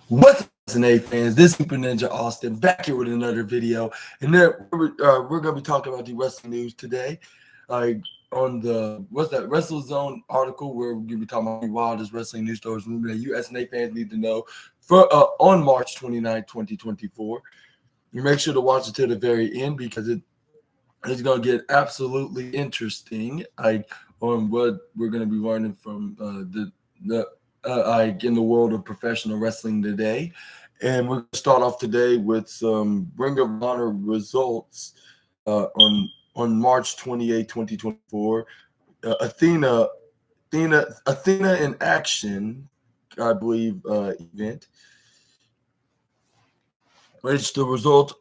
What's up, SNA fans? This is Super Ninja Austin back here with another video, and then we're gonna be talking about the wrestling news today. Like on the Wrestle Zone article, where we're gonna be talking about the wildest wrestling news stories that you SNA fans need to know for on March 29, 2024. You make sure to watch it to the very end because it's gonna get absolutely interesting. On what we're gonna be learning from in the world of professional wrestling today. And we're going to start off today with some Ring of Honor results on March 28, 2024. Athena in Action, I believe, event. Which the result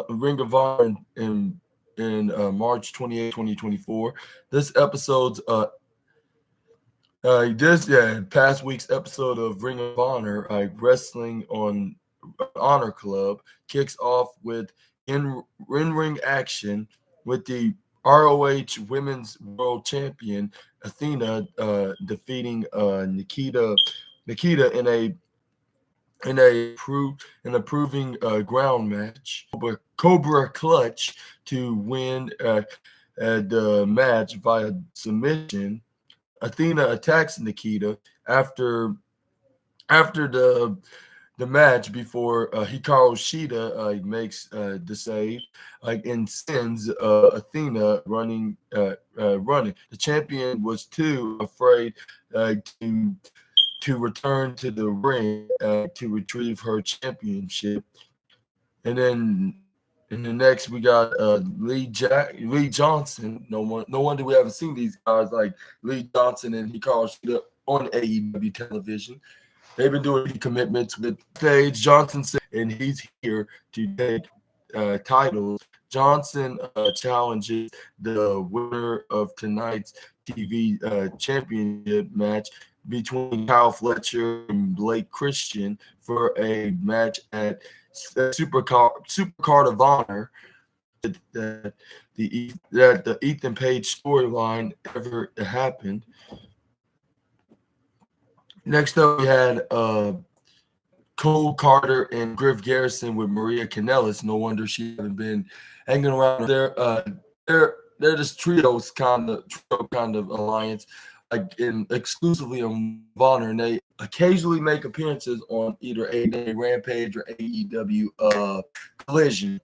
Ring of Honor in March 28, 2024. This episode's past week's episode of Ring of Honor, Wrestling on Honor Club, kicks off with in-ring action with the ROH Women's World Champion Athena defeating Nikita in a proving ground match. Cobra Clutch to win the match via submission. Athena attacks Nikita after the match before Hikaru Shida makes the save, and sends Athena running. The champion was too afraid to return to the ring to retrieve her championship, and then. In the next, we got Lee Johnson. No wonder we haven't seen these guys like Lee Johnson and Hikaru Shida on AEW television. They've been doing commitments with Paige. Johnson said, and he's here to take titles. Johnson challenges the winner of tonight's TV championship match between Kyle Fletcher and Blake Christian for a match at Supercard of Honor. That the Ethan Page storyline ever happened. Next up, we had Cole Carter and Griff Garrison with Maria Kanellis. No wonder she hasn't been hanging around. They're this trio kind of alliance, exclusively on Honor, and they occasionally make appearances on either AEW Rampage or AEW Collision.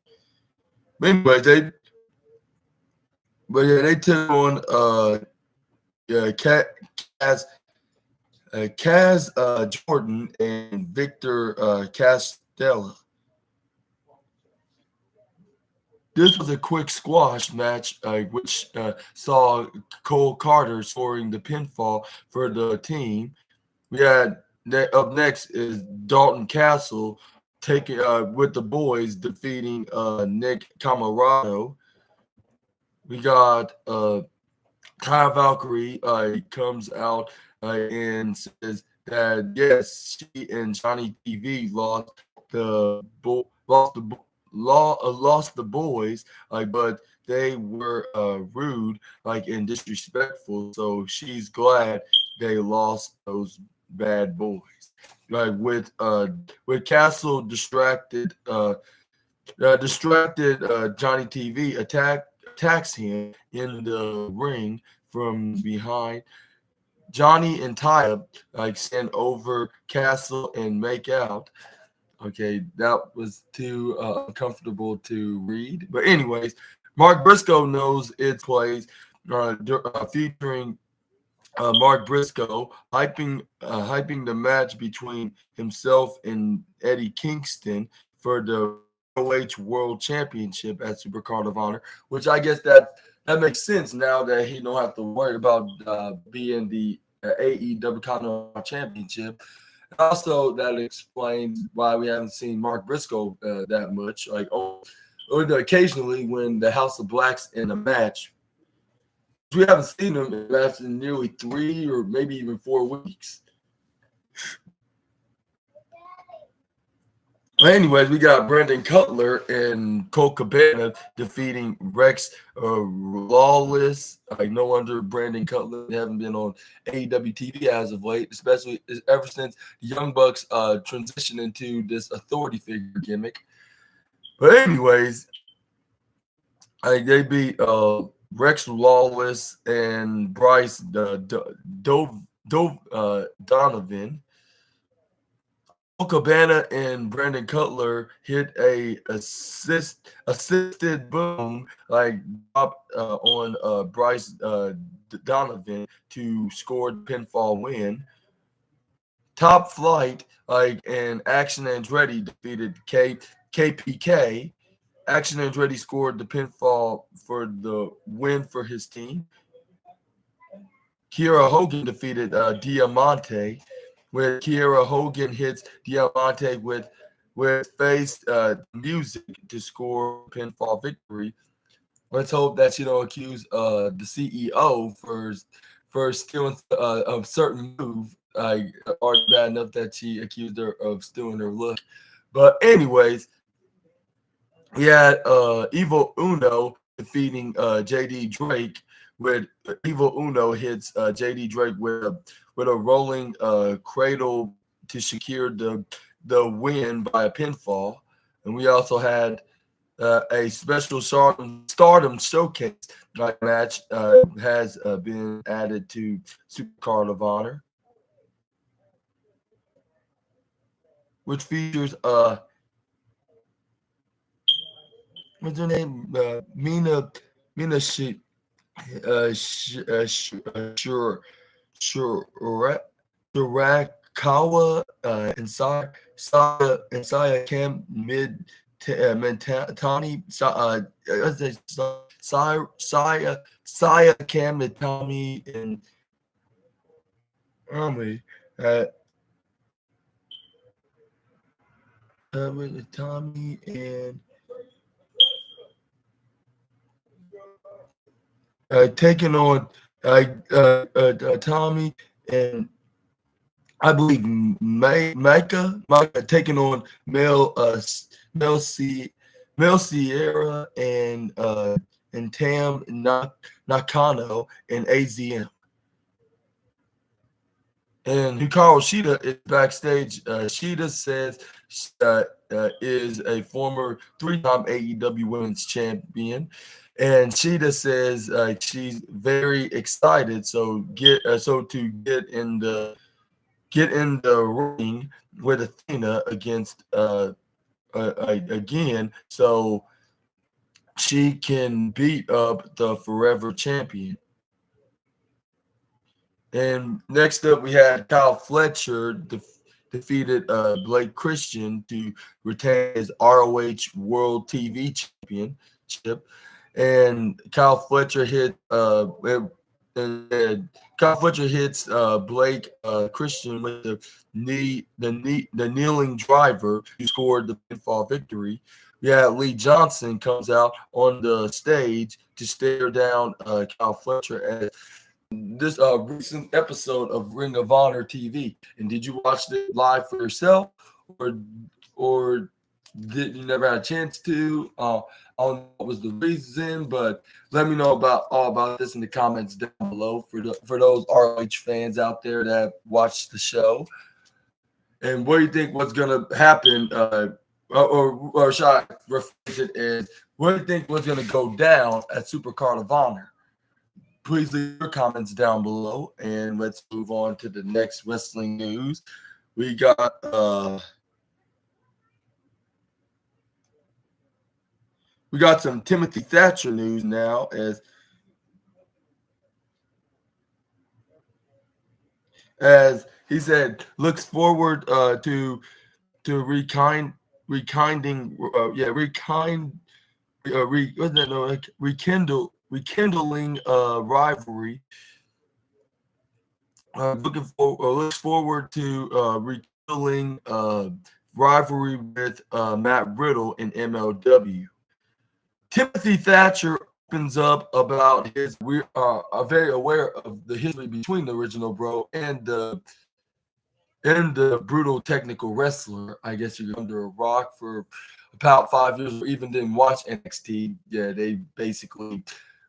But anyway, they took on Kaz Jordan and Victor Castella. This was a quick squash match, which saw Cole Carter scoring the pinfall for the team. We had up next is Dalton Castle taking with the boys defeating Nick Camarado. We got Ty Valkyrie comes out and says that yes, she and Johnny TV lost the boys, but they were rude, and disrespectful. So she's glad they lost those bad boys. With Castle distracted Johnny TV attacks him in the ring from behind. Johnny and Taya send over Castle and make out. Okay, that was too uncomfortable to read. But anyways, Mark Briscoe knows its plays, featuring Mark Briscoe hyping the match between himself and Eddie Kingston for the ROH World Championship at Supercard of Honor, which I guess that makes sense now that he don't have to worry about being the AEW Continental Championship. Also, that explains why we haven't seen Mark Briscoe that much. Or occasionally when the House of Black's in a match, we haven't seen him in nearly 3 or maybe even 4 weeks. Well, anyways, we got Brandon Cutler and Cole Cabana defeating Rex Lawless. No wonder Brandon Cutler haven't been on AEW TV as of late, especially ever since the Young Bucks transitioned into this authority figure gimmick. But anyways, they beat Rex Lawless and Bryce Donovan. Cabana and Brandon Cutler hit a assisted boom like drop on Bryce Donovan to score the pinfall win. Top Flight and Action Andretti defeated KPK. Action Andretti scored the pinfall for the win for his team. Kiera Hogan defeated Diamante, where Kiera Hogan hits Diamante with face music to score pinfall victory. Let's hope that she don't accuse the CEO for stealing a certain move, or bad enough that she accused her of stealing her look. But anyways, we had Evil Uno defeating JD Drake, with Evil Uno hits JD Drake with a rolling cradle to secure the win by a pinfall. And we also had a special Stardom Showcase match has been added to Super Card of Honor, which features what's her name? Mina Shurakawa and Saya Cam Mitani Saya Cam Mitani and Tommy with Tommy and taking on Tommy and I believe Micah taking on Mel Sierra and Tam Nakano and AZM. And Hikaru Shida is backstage. Shida says is a former 3-time AEW Women's Champion, and Shida says she's very excited. So to get in the ring with Athena against again, so she can beat up the Forever Champion. And next up, we had Kyle Fletcher defeated Blake Christian to retain his ROH World TV Championship. And Kyle Fletcher hits Blake Christian with the kneeling driver, who scored the pinfall victory. Yeah, Lee Johnson comes out on the stage to stare down Kyle Fletcher at this recent episode of Ring of Honor TV. And did you watch it live for yourself, or did you never had a chance to? I don't know what was the reason, but let me know all about this in the comments down below for those ROH fans out there that watch the show. And what do you think was going to happen? Or should I rephrase it as, what do you think was going to go down at Super Card of Honor? Please leave your comments down below, and let's move on to the next wrestling news. We got some Timothy Thatcher news now, as he said looks forward to rekindling rivalry. Looks forward to rekindling rivalry with Matt Riddle in MLW. Timothy Thatcher opens up about we are very aware of the history between the Original Bro and the and the brutal technical wrestler. I guess you're under a rock for about 5 years, or even didn't watch NXT. Yeah, they basically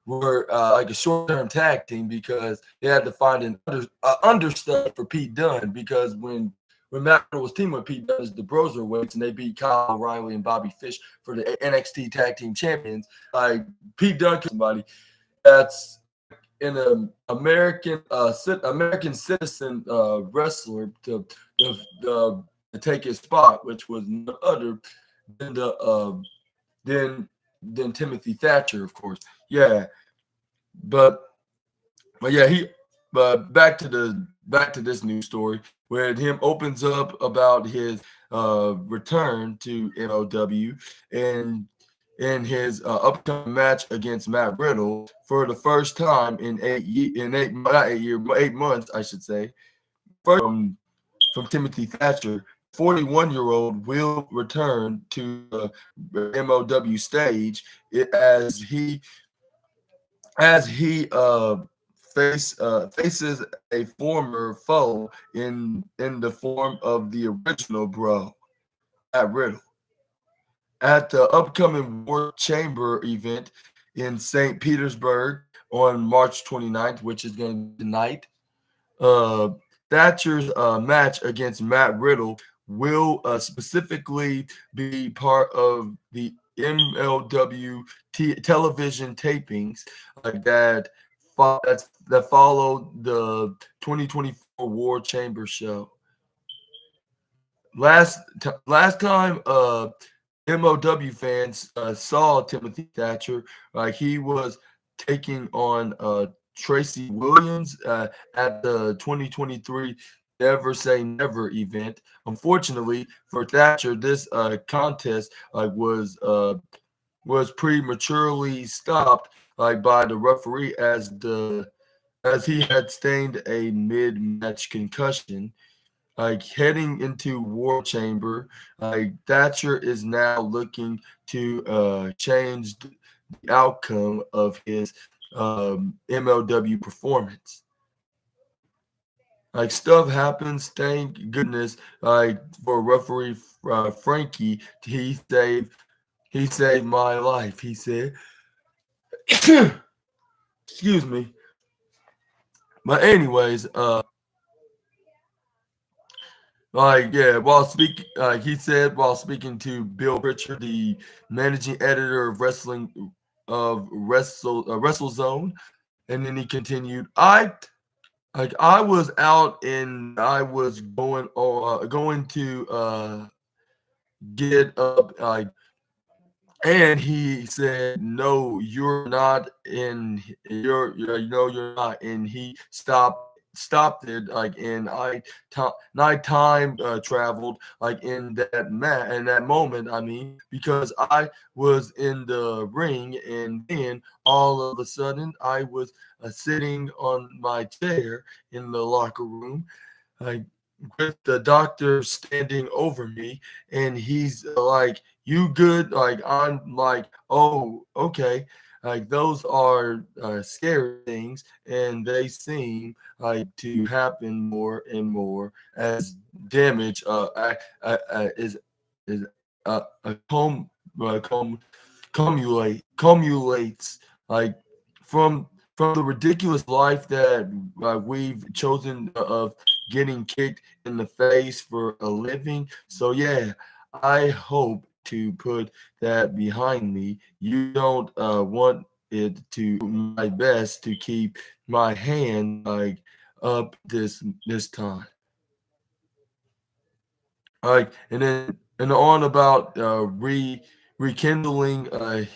were like a short-term tag team because they had to find an understudy for Pete Dunne, because when Matt Riddle was teaming with Pete Dunne as the Broserweights and they beat Kyle O'Reilly and Bobby Fish for the NXT Tag Team Champions, like Pete Dunne, somebody that's in an American citizen wrestler to take his spot, which was none other than than than Timothy Thatcher, of course. Yeah, but but yeah, he but back to this news story where him opens up about his return to MLW and in his upcoming match against Matt Riddle for the first time in 8 months, I should say. First from Timothy Thatcher, 41-year-old will return to the MLW stage as he faces a former foe in the form of the original bro, Matt Riddle, at the upcoming War Chamber event in St. Petersburg on March 29th, which is going to be tonight. Uh, Thatcher's match against Matt Riddle will specifically be part of the MLW television tapings that followed the 2024 War Chamber show. Last time MOW fans saw Timothy Thatcher, he was taking on Tracy Williams at the 2023 Never Say Never event. Unfortunately for Thatcher, this contest was prematurely stopped by the referee as he had sustained a mid-match concussion. Heading into War Chamber, Thatcher is now looking to change the outcome of his MLW performance. Stuff happens. Thank goodness. For referee Frankie, he saved my life. He said, "Excuse me." But anyways, he said while speaking to Bill Pritchard, the managing editor of Wrestle Zone, and then he continued, I was out and I was going to get up, and he said, "No, you're not." And you're not. And he stopped it. And I time traveled in that moment. I mean, because I was in the ring, and then all of a sudden I was sitting on my chair in the locker room, like with the doctor standing over me, and he's like, "You good?" I'm like, "Oh, okay." Those are scary things, and they seem to happen more and more as damage is a cumulates from the ridiculous life that we've chosen of getting kicked in the face for a living. So yeah, I hope to put that behind me. You don't want it to my best to keep my hand up this time. And then and on about rekindling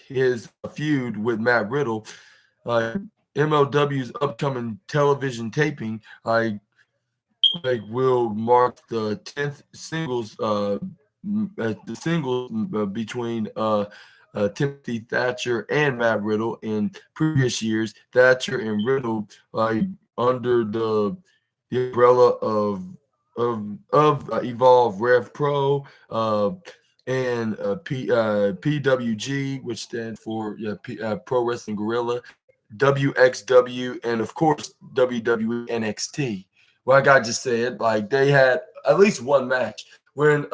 his feud with Matt Riddle. Uh, MLW's upcoming television taping will mark the 10th singles between Timothy Thatcher and Matt Riddle. In previous years, Thatcher and Riddle under the umbrella of Evolve Rev Pro and PWG, which stands for Pro Wrestling Guerrilla, WXW, and of course WWE NXT. like I just said, like they had at least one match when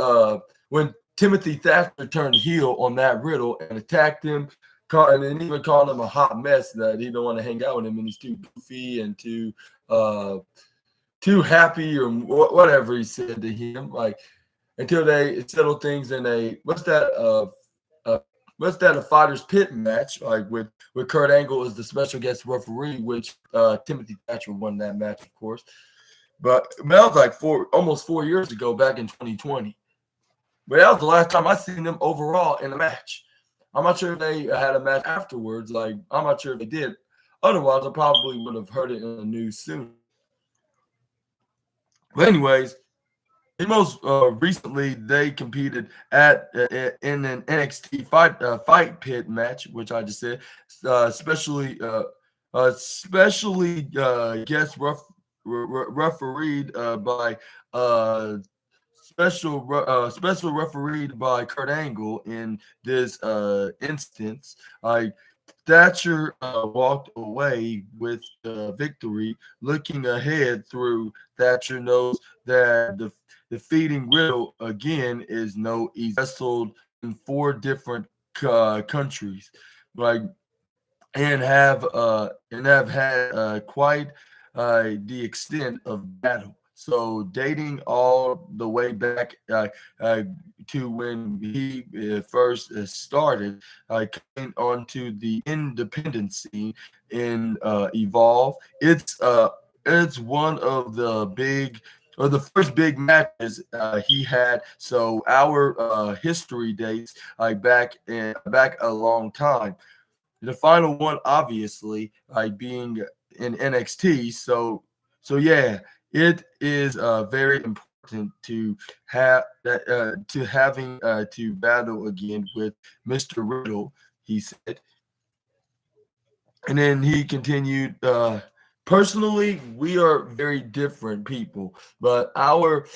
Timothy Thatcher turned heel on Matt Riddle and attacked him, and then even called him a hot mess that he didn't want to hang out with him and he's too goofy and too happy or whatever he said to him. Like until they settle things in a uh a fighters pit match, like with Kurt Angle as the special guest referee, which Timothy Thatcher won that match, of course. But that was like almost 4 years ago, back in 2020. But that was the last time I seen them overall in a match. I'm not sure if they had a match afterwards. Like I'm not sure if they did. Otherwise, I probably would have heard it in the news soon. But anyways, most recently they competed at in an NXT fight pit match, which I just said, especially guest refereed by special refereed by Kurt Angle in this instance. Like Thatcher walked away with the victory. Looking ahead through, Thatcher knows that defeating Riddle again is no easy. Wrestled in 4 different countries, like and have had quite the extent of battle. So dating all the way back to when he first started, coming onto the independent scene in Evolve. It's one of the big or the first big matches he had. So our history dates back a long time. The final one, obviously, being in NXT. So yeah, it is very important to have that to having to battle again with Mr. Riddle. He said, and then he continued. Personally, we are very different people, but our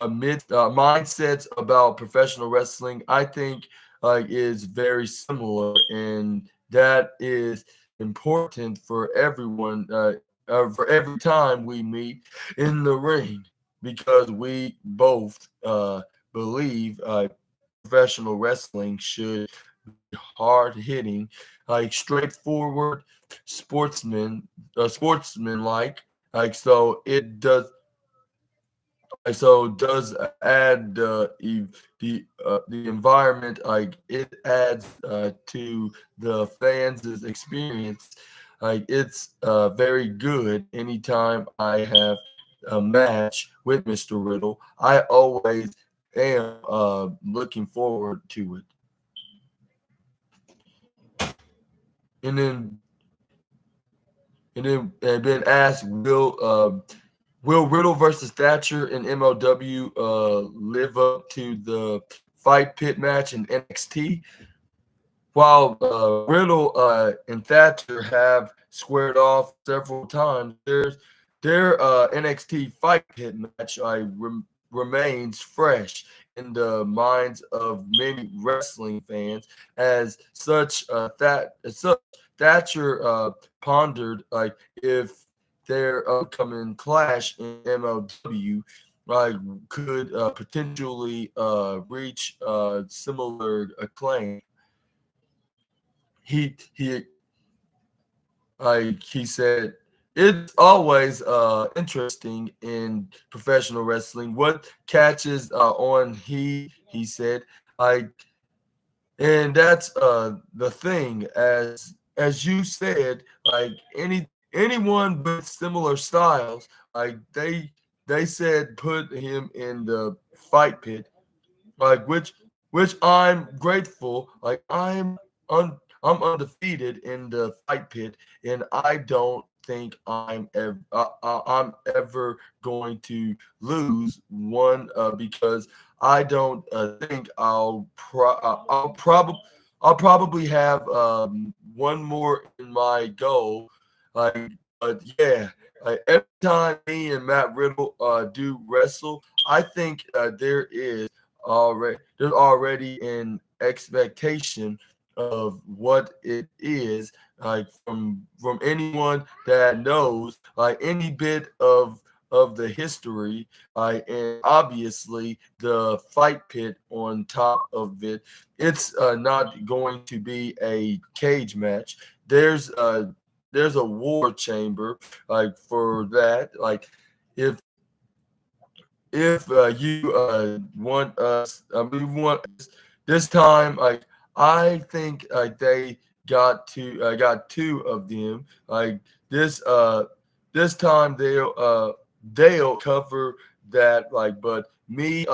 mindsets about professional wrestling, I think, is very similar, and that is important for everyone, for every time we meet in the ring, because we both believe professional wrestling should be hard hitting, like straightforward, sportsman like so it does. So does add the environment, like it adds to the fans' experience. Like it's very good. Anytime I have a match with Mr. Riddle, I always am looking forward to it. And then been asked, will Riddle versus Thatcher in MLW live up to the fight pit match in NXT? While Riddle and Thatcher have squared off several times, their NXT fight pit match remains fresh in the minds of many wrestling fans. As such, Thatcher pondered if their upcoming clash in MLW could potentially reach similar acclaim. He he said it's always interesting in professional wrestling what catches on. He said like, and that's the thing, as you said, like anyone with similar styles, like they said put him in the fight pit, like which I'm grateful. Like I'm undefeated in the fight pit, and I don't think I'm ever going to lose one because I don't think I'll probably have one more in my goal. Like, but yeah, every time me and Matt Riddle do wrestle, I think there's already an expectation of what it is, like from anyone that knows like any bit of of the history, and obviously the fight pit on top of it. It's not going to be a cage match. There's a war chamber for that. Like if you want us, we want this time. I think they got two of them. This time they'll cover that. But me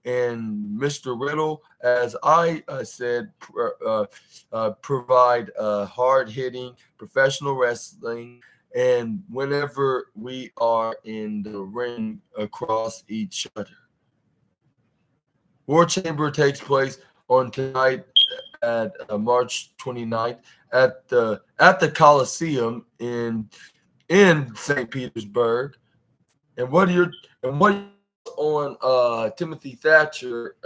and Mr. Riddle, as I said, provide hard hitting professional wrestling. And whenever we are in the ring across each other, War Chamber takes place on tonight at March 29th at the Coliseum in St. Petersburg. And what on Timothy Thatcher?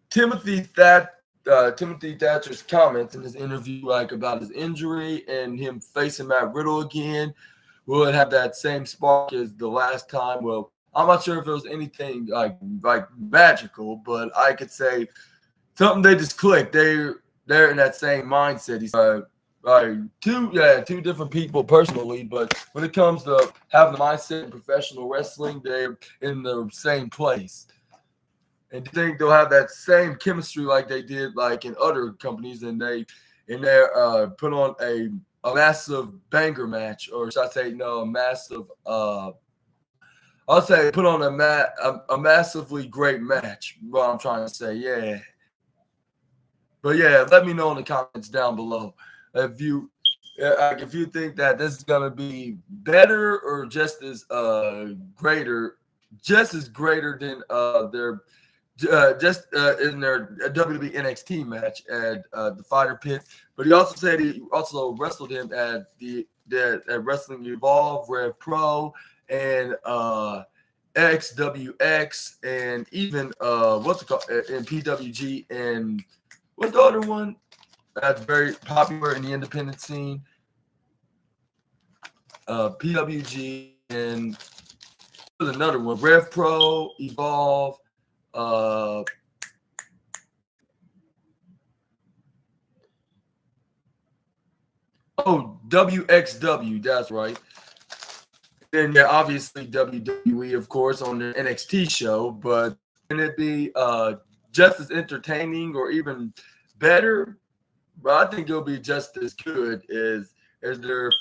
Timothy Thatcher's comments in his interview, about his injury and him facing Matt Riddle again. Will it have that same spark as the last time? Well, I'm not sure if it was anything like magical, but I could say something they just clicked. They're in that same mindset. He's two different people personally, but when it comes to having the mindset in professional wrestling, they're in the same place. And do you think they'll have that same chemistry like they did in other companies, and they put on a massive banger match, or should I say no, a massive I'll say put on a massively great match. What I'm trying to say, yeah. But yeah, let me know in the comments down below if you think that this is gonna be better or just as greater than their in their WWE NXT match at the Fighter Pit. But he also said he also wrestled him at at Wrestling Evolve, Rev Pro, and XWX, and even what's it called, in PWG, and what's the other one that's very popular in the independent scene? PWG, and there's another one, Rev Pro, Evolve. WXW, that's right. Then yeah, obviously WWE, of course, on the NXT show, but can it be just as entertaining or even better? But I think it'll be just as good as their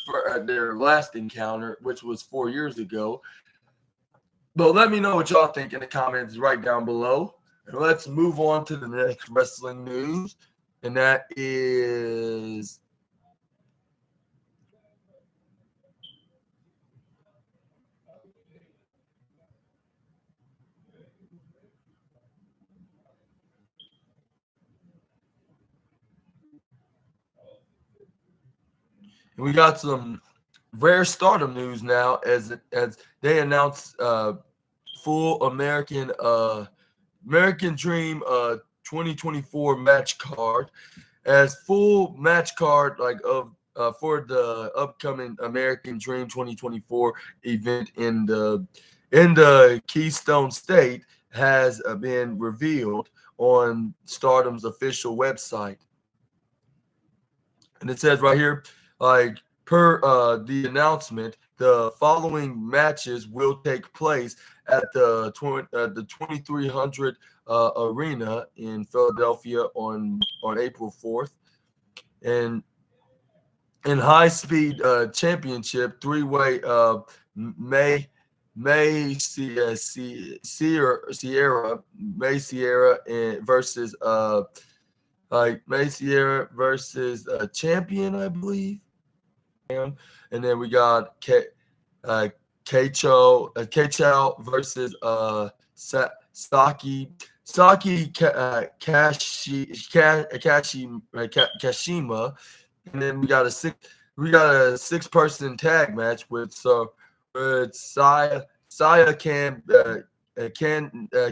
last encounter, which was 4 years ago. But let me know what y'all think in the comments right down below. And let's move on to the next wrestling news. And that is we got some rare stardom news now as they announced full American Dream 2024 match card, as full match card of for the upcoming American Dream 2024 event in the Keystone State has been revealed on Stardom's official website. And it says right here, per the announcement, the following matches will take place at the 2300 Arena in Philadelphia on April 4th. And in high speed championship, three-way May Sierra versus May Sierra versus champion, I believe. And then we got K-Chow versus Kashima. And then we got a six-person tag match with Saya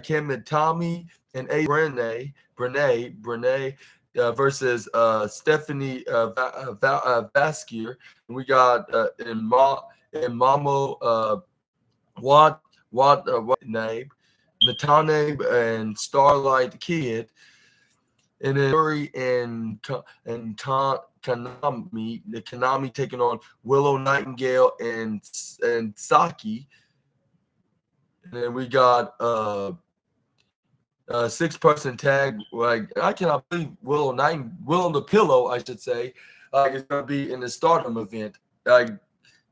Kamitami and A Brene versus Stephanie Vasquez. And we got in Mamo what name? Natane and Starlight Kid, and then Yuri and the Kanami taking on Willow Nightingale and Saki. And then we got a 6-person tag. Like, I cannot believe Willow the Pillow, I should say, is gonna be in the Stardom event. Like,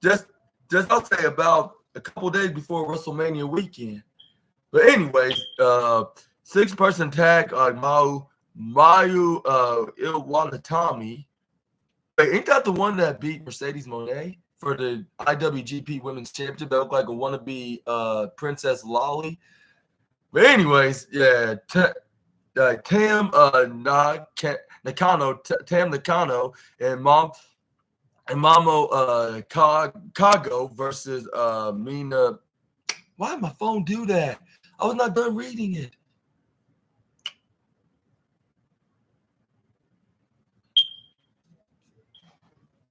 just I'll say about a couple days before WrestleMania weekend. But anyways, 6-person tag, Mayu Iwatani. Wait, ain't that the one that beat Mercedes Moné for the IWGP Women's Championship? That looked like a wannabe Princess Lolly. But anyways, yeah, Tam Nakano and Mamo Kago versus Mina. Why did my phone do that? I was not done reading it.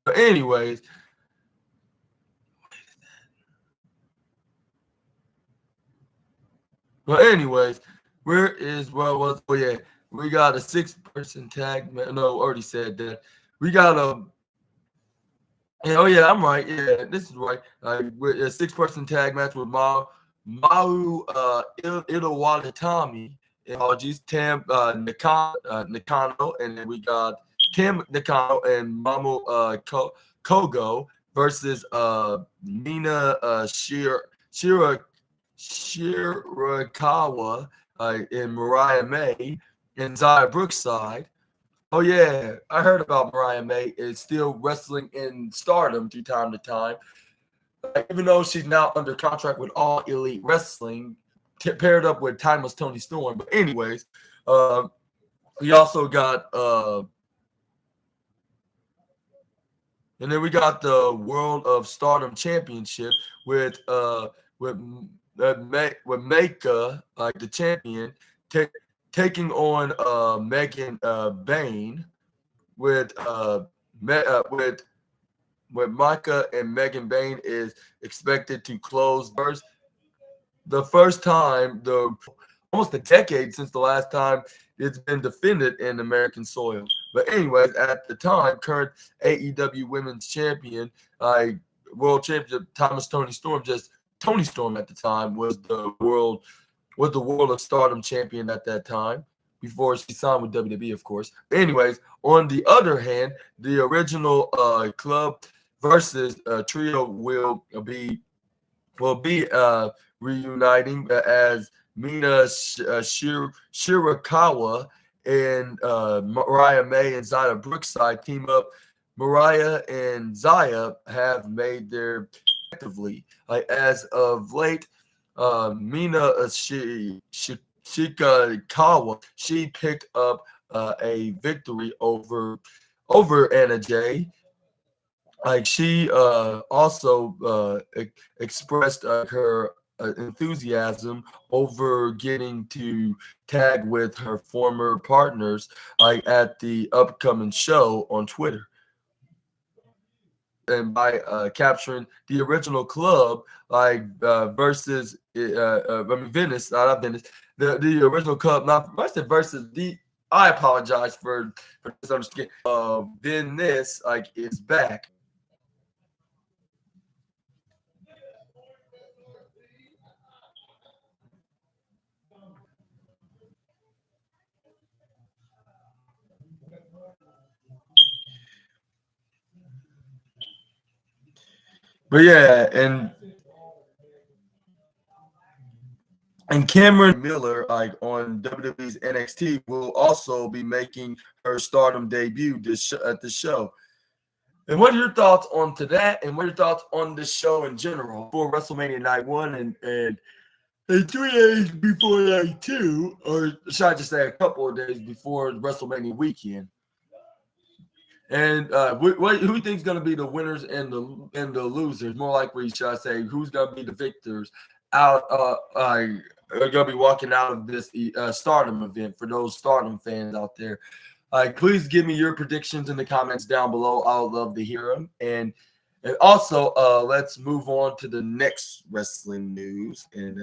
But anyways, where is we got a 6-person tag. No, already said that. We got a. Oh yeah, I'm right. Yeah, this is right. With a 6-person tag match with Mayu Iwatani. Apologies, Tam Nakano, and then we got Tam Nakano and Mamu Kogo versus Mina Shirakawa and Mariah May and Zaya Brookside. Oh yeah, I heard about Mariah May is still wrestling in Stardom from time to time, even though she's now under contract with All Elite Wrestling, paired up with Timeless Tony Storm. But anyways, we also got and then we got the World of Stardom Championship with Meika, like the champion, taking on Megan Bain with Micah and Megan Bain is expected to close first. The first time, almost a decade since the last time it's been defended in American soil. But anyways, at the time, current AEW Women's Champion, World Championship, Tony Storm at the time was the World of Stardom champion at that time, before she signed with WWE, of course. Anyways, on the other hand, the original club versus trio will be reuniting as Mina Shirakawa and Mariah May and Zaya Brookside team up. Mariah and Zaya have made their effectively, as of late. Mina Shirakawa, she picked up a victory over Anna Jay. Like, she also expressed her enthusiasm over getting to tag with her former partners, like at the upcoming show on Twitter, and by capturing the original club, versus Venice, not Venice, the original club, not I said versus the. I apologize for misunderstanding. Venice is back. But yeah, and Cameron Miller, on WWE's NXT, will also be making her Stardom debut at the show. And what are your thoughts on to that? And what are your thoughts on this show in general for WrestleMania Night 1 and 3 days before Night 2, or should I just say a couple of days before WrestleMania weekend? And who do you think is going to be the winners and the losers? More likely, should I say, who's going to be the victors out? Are going to be walking out of this Stardom event for those Stardom fans out there. Please give me your predictions in the comments down below. I would love to hear them. And And also, let's move on to the next wrestling news, and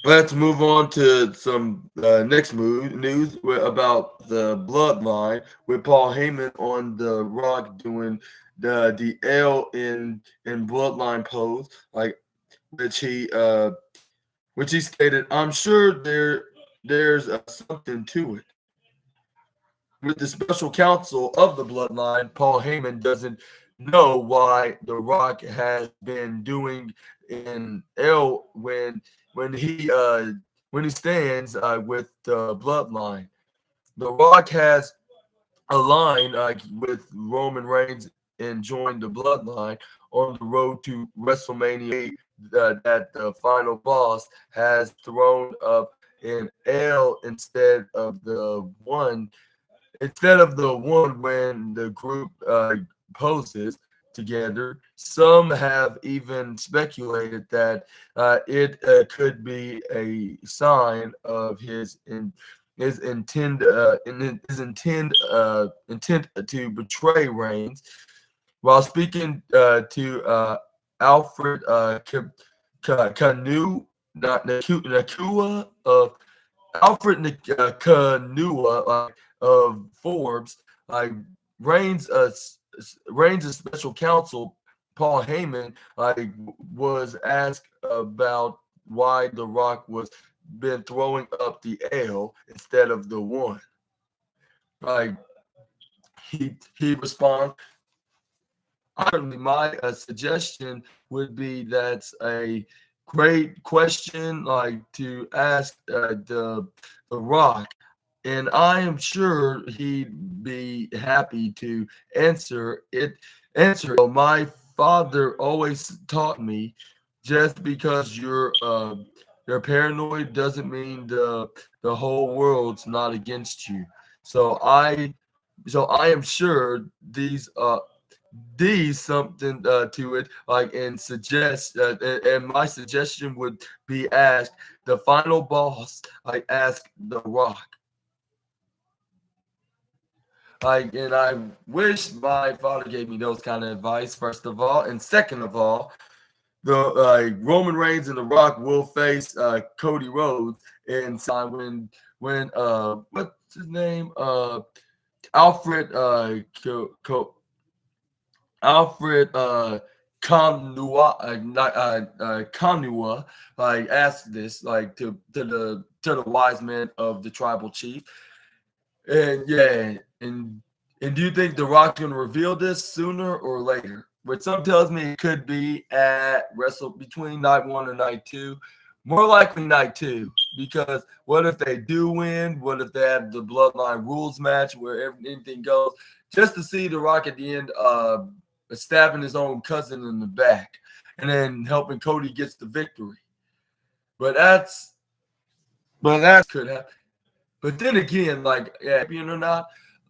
let's move on to some next news about the Bloodline with Paul Heyman on the Rock doing the L in Bloodline pose, like which he stated, "I'm sure there's something to it." With the special counsel of the Bloodline, Paul Heyman doesn't know why The Rock has been doing an L when he stands with the Bloodline. The Rock has aligned with Roman Reigns and joined the Bloodline on the road to WrestleMania 8. That the final boss has thrown up an L instead of the one when the group poses together. Some have even speculated that it could be a sign of intent to betray Reigns. While speaking to Alfred Canu, not Nakua of Alfred Kanua, of Forbes, like Reigns' special counsel Paul Heyman, was asked about why The Rock was been throwing up the L instead of the one. Like he responds, my suggestion would be that's a great question, like to ask the Rock, and I am sure he'd be happy to answer it. My father always taught me, just because you're paranoid doesn't mean the whole world's not against you. So I am sure these something to it, like, and suggest and my suggestion would be ask the final boss, like ask The Rock. And I wish my father gave me those kind of advice, first of all, and second of all, the Roman Reigns and The Rock will face Cody Rhodes and when what's his name, Alfred Alfred Kanua, like asked this, like to the wise men of the tribal chief. And yeah, and do you think The Rock gonna reveal this sooner or later? But some tells me it could be at Wrestle between night 1 and night 2. More likely night 2, because what if they do win? What if they have the Bloodline rules match where anything goes? Just to see The Rock at the end stabbing his own cousin in the back and then helping Cody gets the victory. But that could happen. But then again, like, yeah, or not,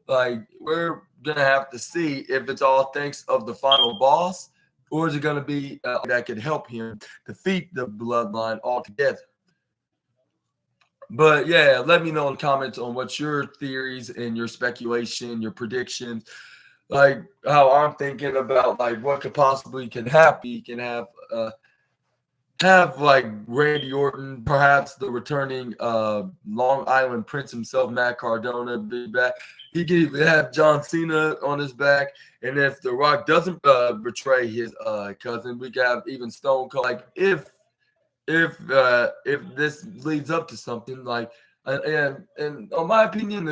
like, we're gonna have to see if it's all thanks of the final boss, or is it gonna be that could help him defeat the Bloodline altogether. But yeah, let me know in the comments on what's your theories and your speculation, your predictions, like how I'm thinking about like what could possibly can happen. You can have like Randy Orton, perhaps the returning Long Island Prince himself, Matt Cardona, be back. He could even have John Cena on his back, and if The Rock doesn't betray his cousin, we could have even Stone Cold. Like if this leads up to something, like and in my opinion,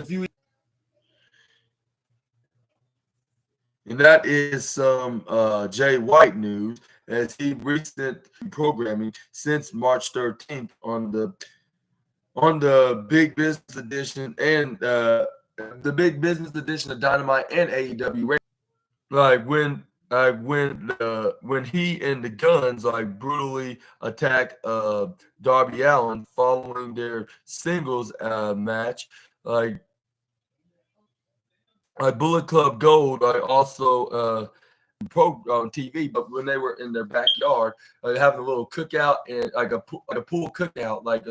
and that is some Jay White news, as he recent programming since March 13th on the Big Business Edition and the Big Business Edition of Dynamite and AEW. Like when he and the Guns like brutally attacked Darby Allin following their singles match, like Bullet Club Gold, also on TV, but when they were in their backyard, having a little cookout and like a pool cookout, like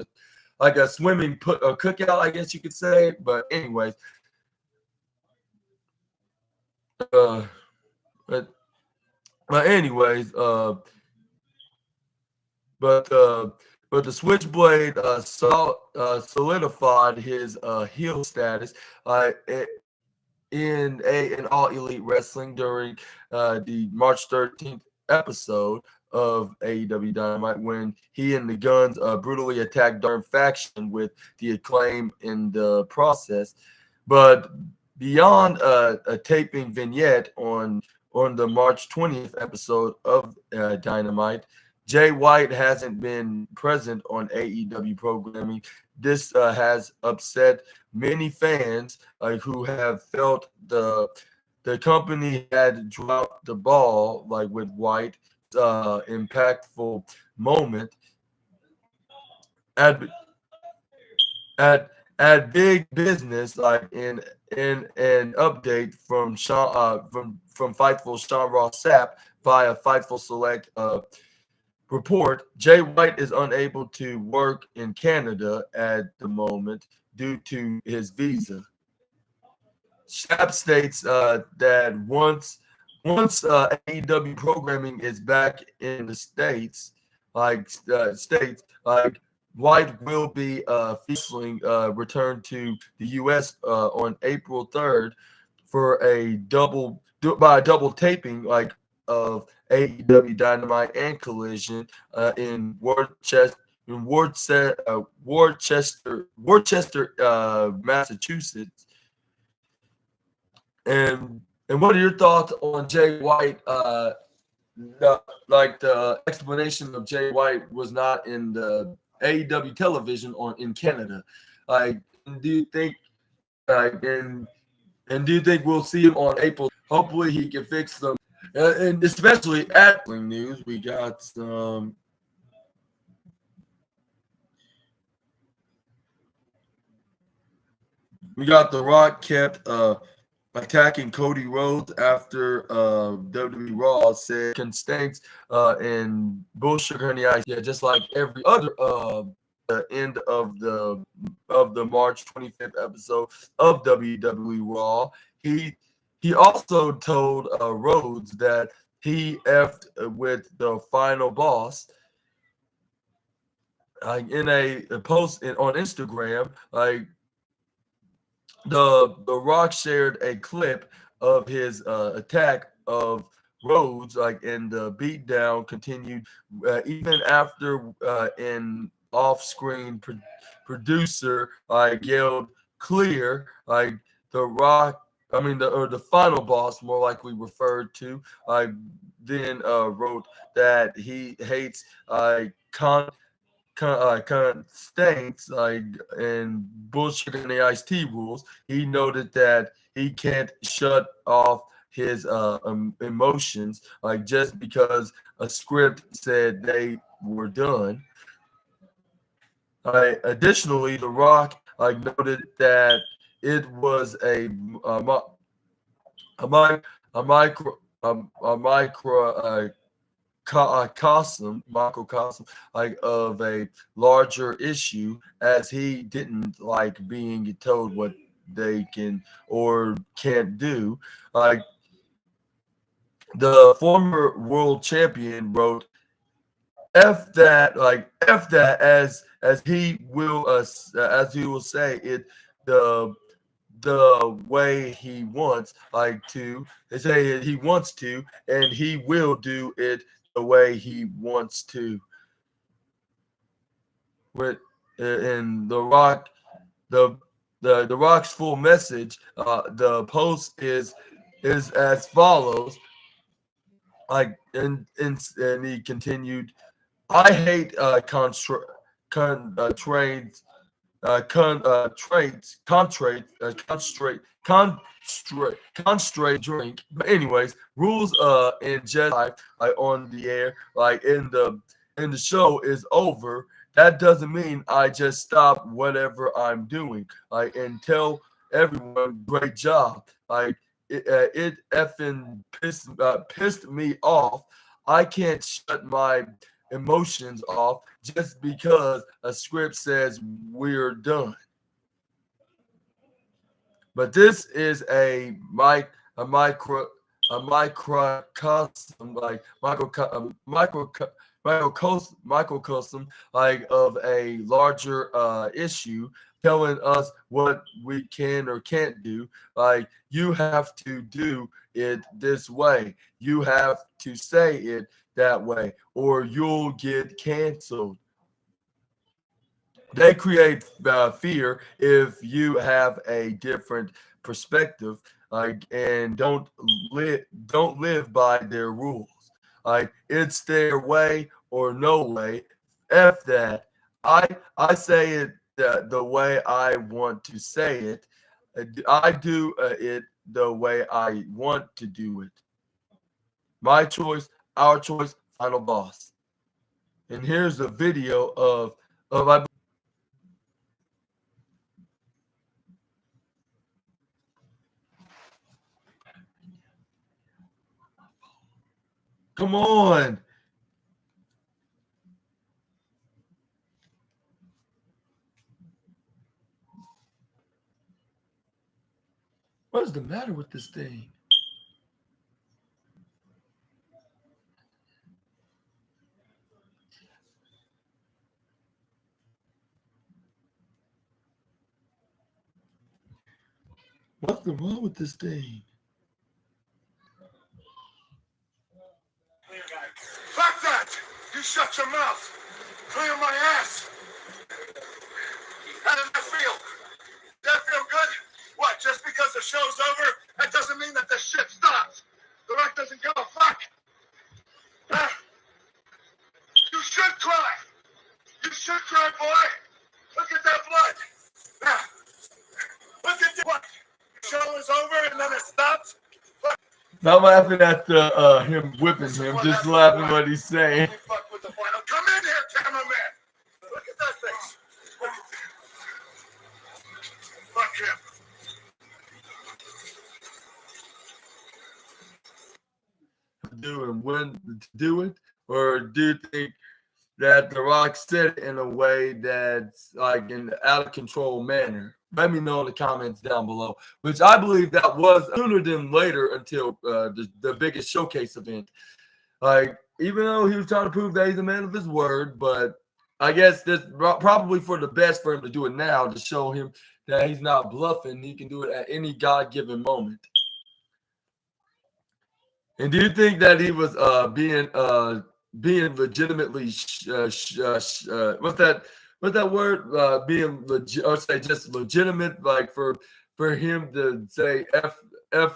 a swimming cookout, I guess you could say. But anyways, but But anyways, but uh, but the Switchblade solidified his heel status uh, in All Elite Wrestling during the March 13th episode of AEW Dynamite when he and the Guns brutally attacked Darn Faction with the Acclaim in the process. But beyond a taping vignette on the March 20th episode of Dynamite, Jay White hasn't been present on AEW programming. This has upset many fans who have felt the company had dropped the ball, like with White, impactful moment at at at big business, like in an update from from Fightful Sean Ross Sapp via Fightful Select report. Jay White is unable to work in Canada at the moment due to his visa. Sapp states that once AEW programming is back in the states like White will be featuring return to the U.S. On April 3rd for a double taping like of AEW Dynamite and Collision in Worcester, Massachusetts. And what are your thoughts on Jay White? The explanation of Jay White was not in the AEW television on in Canada. Like, do you think and do you think we'll see him on April? Hopefully, he can fix them. And especially at news, we got The Rock kept attacking Cody Rhodes after WWE Raw said constraints and bullshit on the ice. Yeah, just like every other the end of the March 25th episode of WWE Raw. He also told Rhodes that he effed with the final boss. In a post on Instagram, the Rock shared a clip of his attack of Rhodes, and the beatdown continued even after an off-screen producer yelled clear. The Rock, the final boss, more likely referred to, then wrote that he hates constraints and bullshit in the Ice-T rules. He noted that he can't shut off his emotions just because a script said they were done. Additionally, The Rock noted that it was a micro microcosm of a larger issue, as he didn't like being told what they can or can't do. The former world champion wrote, F that," as he will say it the way he wants to. They say he wants to, and he will do it the way he wants to. With in the Rock, the Rock's full message, the post is as follows. And he continued, "I hate trains, constraint drink." But anyways, rules in Jedi life on the air, in the show is over. That doesn't mean I just stop whatever I'm doing. And tell everyone, great job. It effing pissed me off. I can't shut my emotions off just because a script says we're done. But this is a micro a microcosm, like microcosm, like of a larger issue, telling us what we can or can't do. Like, you have to do it this way. You have to say it that way, or you'll get canceled. They create fear if you have a different perspective, like, and don't live by their rules. Like, it's their way or no way. F that. I say it the way I want to say it. I do it the way I want to do it. My choice, our choice, final boss. And here's a video of I. Come on. What is the matter with this thing? What's wrong with this thing? Fuck that! You shut your mouth! Clear my ass! How does that feel? Does that feel good? What, just because the show's over, that doesn't mean that the shit stops! The Rock doesn't give a fuck! Huh? You should cry! You should cry, boy! Look at that blood! Now, look at that! What? The show is over and then it stops? Not laughing at him whipping him, just laughing what he's saying. Fuck with the final. Come in here, cameraman! Look at that face! Fuck him! Do and when to do it, or do you think that The Rock said it in a way that's like in out of control manner? Let me know in the comments down below. Which I believe that was sooner than later until the biggest showcase event. Like, even though he was trying to prove that he's a man of his word, but I guess this probably for the best for him to do it now to show him that he's not bluffing. He can do it at any God-given moment. And do you think that he was being legitimately what's that word, being legit, or say just legitimate, like for him to say f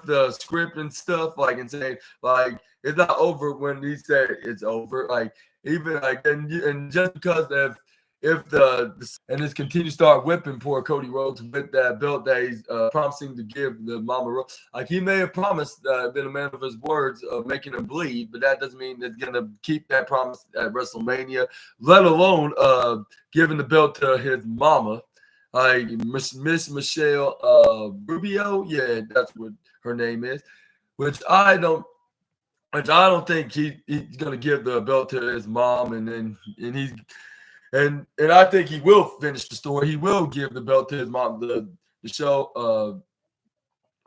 the script and stuff, like, and say like it's not over when he said it's over, like, even like, and just because if and this continue to start whipping poor Cody Rhodes with that belt that he's promising to give the Mama Rose. Like, he may have promised, been a man of his words of making him bleed, but that doesn't mean it's gonna keep that promise at WrestleMania, let alone giving the belt to his mama, like Miss Michelle Rubio. Yeah, that's what her name is. Which I don't think he's gonna give the belt to his mom, and he's. And I think he will finish the story. He will give the belt to his mom, the show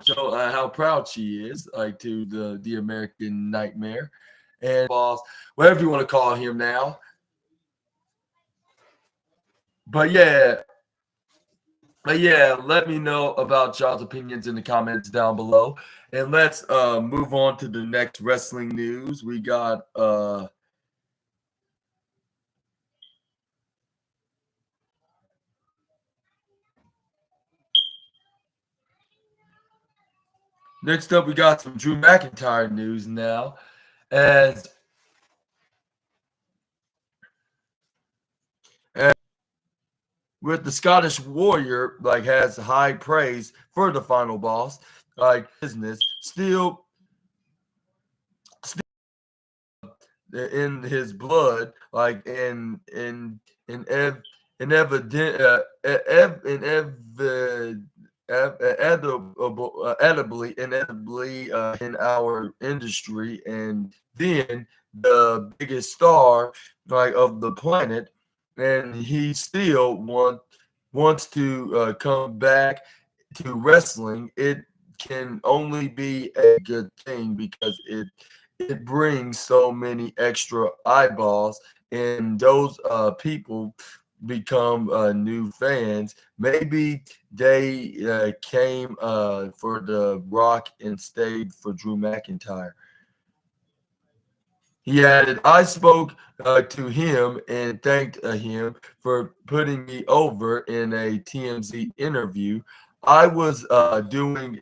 how proud she is, like, to the American Nightmare and boss, whatever you want to call him now. But yeah, let me know about y'all's opinions in the comments down below, and let's move on to the next wrestling news. We got next up, we got some Drew McIntyre news now, as with the Scottish Warrior, like, has high praise for the final boss, like, business still in his blood, like, inevitably in our industry, and then the biggest star, like, of the planet, and he still wants to come back to wrestling. It can only be a good thing because it brings so many extra eyeballs, and those people become new fans. Maybe they came for The Rock and stayed for Drew McIntyre. He added, I spoke to him and thanked him for putting me over in a TMZ interview. I was doing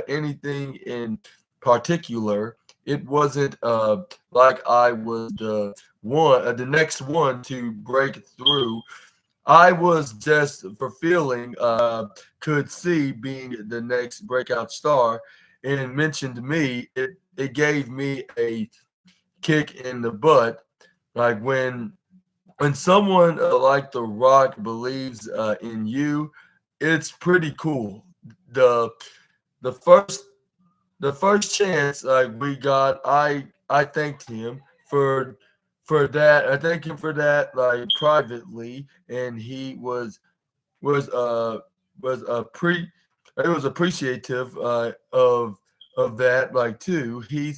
anything in particular. It wasn't like I was the next one to break through. I was just fulfilling, could see being the next breakout star, and mentioned me. It gave me a kick in the butt. Like when someone like The Rock believes in you, it's pretty cool. The the first the first chance we got, I thanked him for that. I thanked him for that privately, and he was was pre it was appreciative of that too. He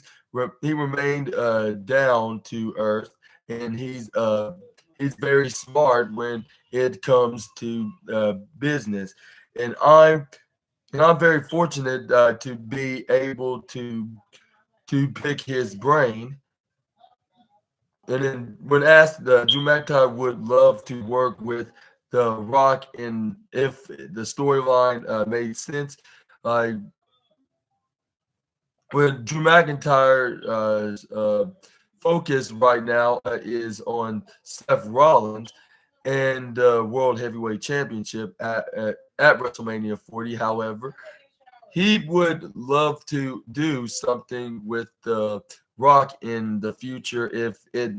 remained down to earth, and he's very smart when it comes to business, and I'm very fortunate to be able to pick his brain. And then when asked, Drew McIntyre would love to work with The Rock, and if the storyline made sense. Like when Drew McIntyre's focus right now is on Seth Rollins and World Heavyweight Championship at WrestleMania 40. However, he would love to do something with the Rock in the future if it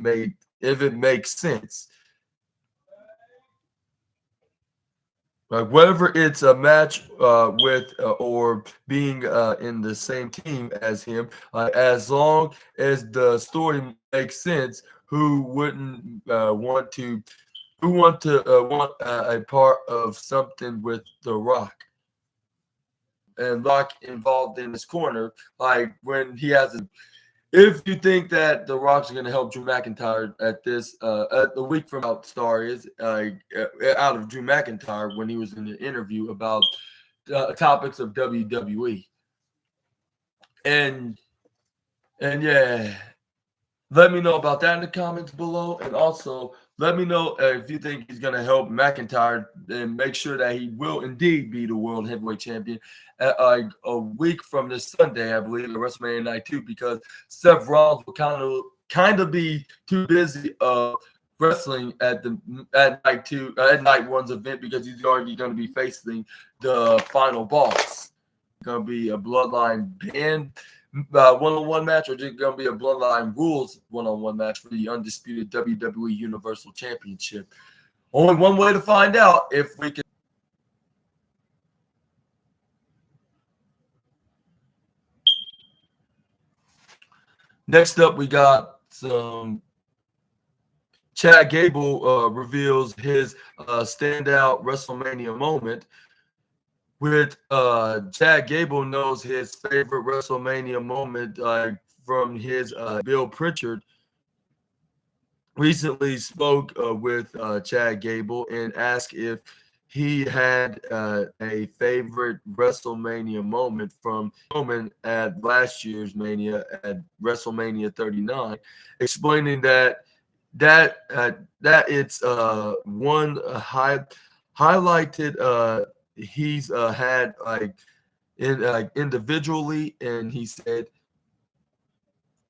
makes sense. Like whether it's a match with or being in the same team as him, as long as the story makes sense, who wouldn't want a part of something with The Rock? And Rock involved in his corner, like when he has a. If you think that The Rock's going to help Drew McIntyre at the week from out star is out of Drew McIntyre when he was in the interview about topics of WWE, and yeah, let me know about that in the comments below, and also let me know if you think he's going to help McIntyre, and make sure that he will indeed be the World Heavyweight Champion a week from this Sunday, I believe, at WrestleMania Night 2, because Seth Rollins will kind of be too busy wrestling at night one's event, because he's already going to be facing the final boss. It's going to be a Bloodline band one-on-one match, or just going to be a Bloodline Rules one-on-one match for the undisputed WWE Universal Championship. Only one way to find out if we can. Next up, we got some. Chad Gable reveals his standout WrestleMania moment. With Chad Gable knows his favorite WrestleMania moment from his Bill Pritchard recently spoke with Chad Gable and asked if he had a favorite WrestleMania moment at last year's Mania at WrestleMania 39, explaining that it's one highlighted he's had individually, and he said,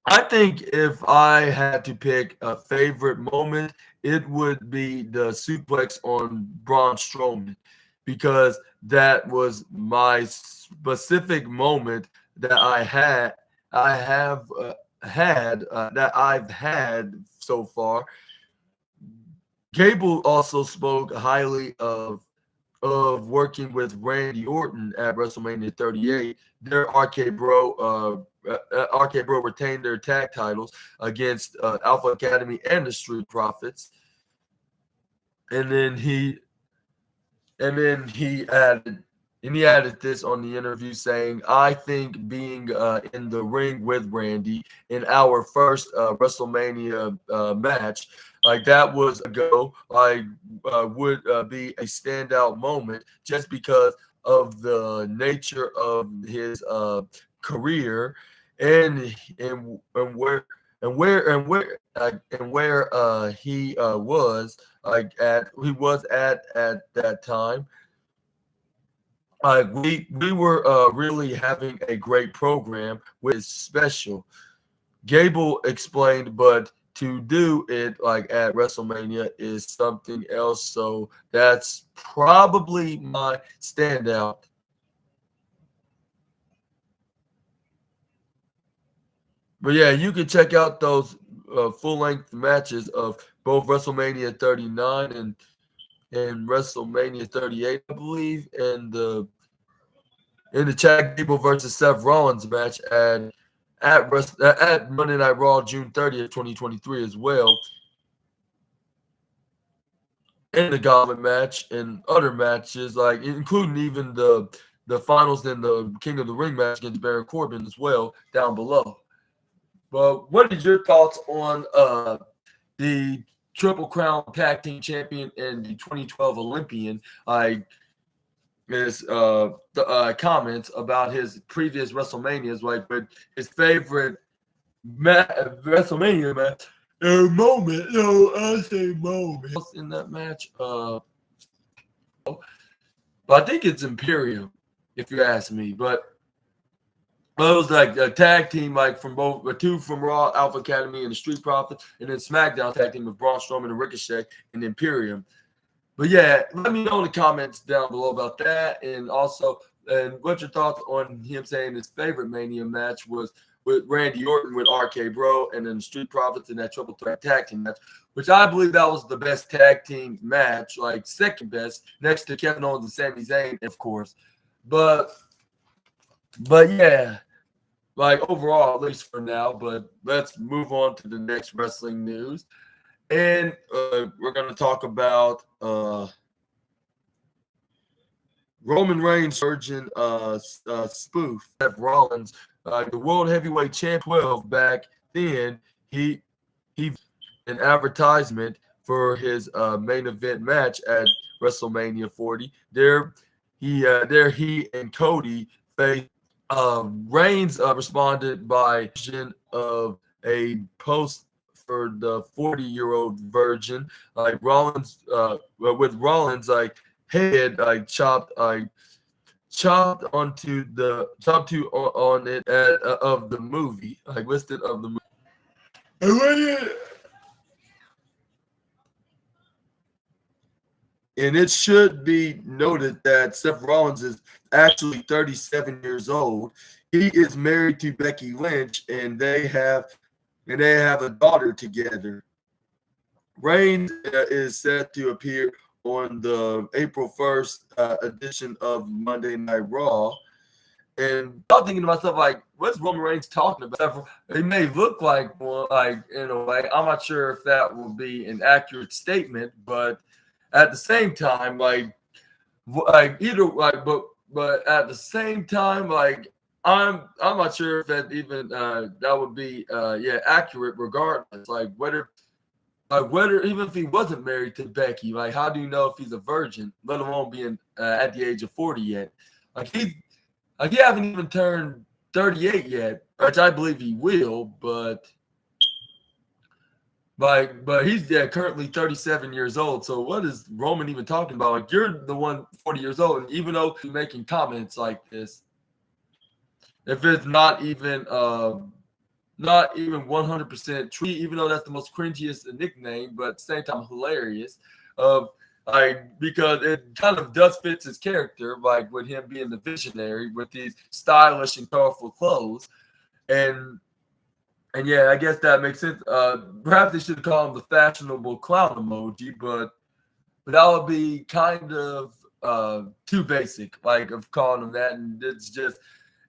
I think if I had to pick a favorite moment, it would be the suplex on Braun Strowman, because that was my specific moment that that I've had so far. Gable also spoke highly of working with Randy Orton at WrestleMania 38. Their RK Bro retained their tag titles against Alpha Academy and the Street Profits. And then he added And he added this on the interview saying, I think being in the ring with Randy in our first WrestleMania match, like that was a go, would be a standout moment just because of the nature of his career and where he was at that time. We were really having a great program with special. Gable explained, but to do it like at WrestleMania is something else. So that's probably my standout. But yeah, you can check out those full-length matches of both WrestleMania 39 and WrestleMania 38, I believe, and in the Chad Gable versus Seth Rollins match at Monday Night Raw, June 30th, 2023, as well, in the Gauntlet match and other matches, like including even the finals and the King of the Ring match against Baron Corbin as well, down below. But what is your thoughts on the Triple Crown Tag Team Champion and the 2012 Olympian? His comments about his previous WrestleManias, like, but his favorite WrestleMania match, moment. No, I say moment in that match. But I think it's Imperium, if you ask me. But it was like a tag team, like from both two from Raw, Alpha Academy, and the Street Profits, and then SmackDown tag team with Braun Strowman and Ricochet and Imperium. But yeah, let me know in the comments down below about that, and also, and what's your thoughts on him saying his favorite Mania match was with Randy Orton with RK Bro, and then the Street Profits in that Triple Threat Tag Team match, which I believe that was the best tag team match, like second best, next to Kevin Owens and Sami Zayn, of course. But yeah, like overall, at least for now. But let's move on to the next wrestling news. And we're going to talk about Roman Reigns' Virgin spoof, Seth Rollins, the World Heavyweight Champ 12 back then. He an advertisement for his main event match at WrestleMania 40. There he and Cody faced. Reigns responded by of a post for the 40-year-old virgin, like Rollins, with Rollins, like head, like chopped on it of the movie, like listed of the movie. And it should be noted that Seth Rollins is actually 37 years old. He is married to Becky Lynch, and they have a daughter together. Reigns is set to appear on the April 1st edition of Monday Night Raw. And I'm thinking to myself, like, what's Roman Reigns talking about? It may look like one, like, in a way. I'm not sure if that will be an accurate statement, but at the same time, but at the same time, like, I'm not sure if that even that would be accurate regardless. Whether even if he wasn't married to Becky, like, how do you know if he's a virgin, let alone being at the age of 40 yet? He haven't even turned 38 yet, which I believe he will, but he's currently 37 years old. So what is Roman even talking about? Like, you're the one 40 years old, and even though you're making comments like this, if it's not even 100% true, even though that's the most cringiest nickname, but at the same time hilarious, because it kind of does fit his character, like with him being the visionary with these stylish and colorful clothes, and yeah, I guess that makes sense. Perhaps they should call him the fashionable clown emoji, but that would be kind of too basic, like, of calling him that,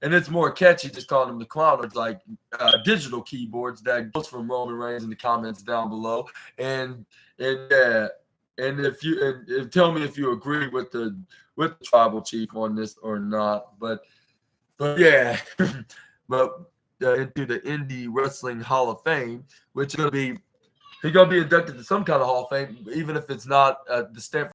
and it's more catchy just calling him the clown. It's like digital keyboards that goes from Roman Reigns in the comments down below, and yeah. And if you and tell me if you agree with the tribal chief on this or not. But yeah, but into the Indie Wrestling Hall of Fame, which is going to be he's going to be inducted to some kind of Hall of Fame, even if it's not the Stanford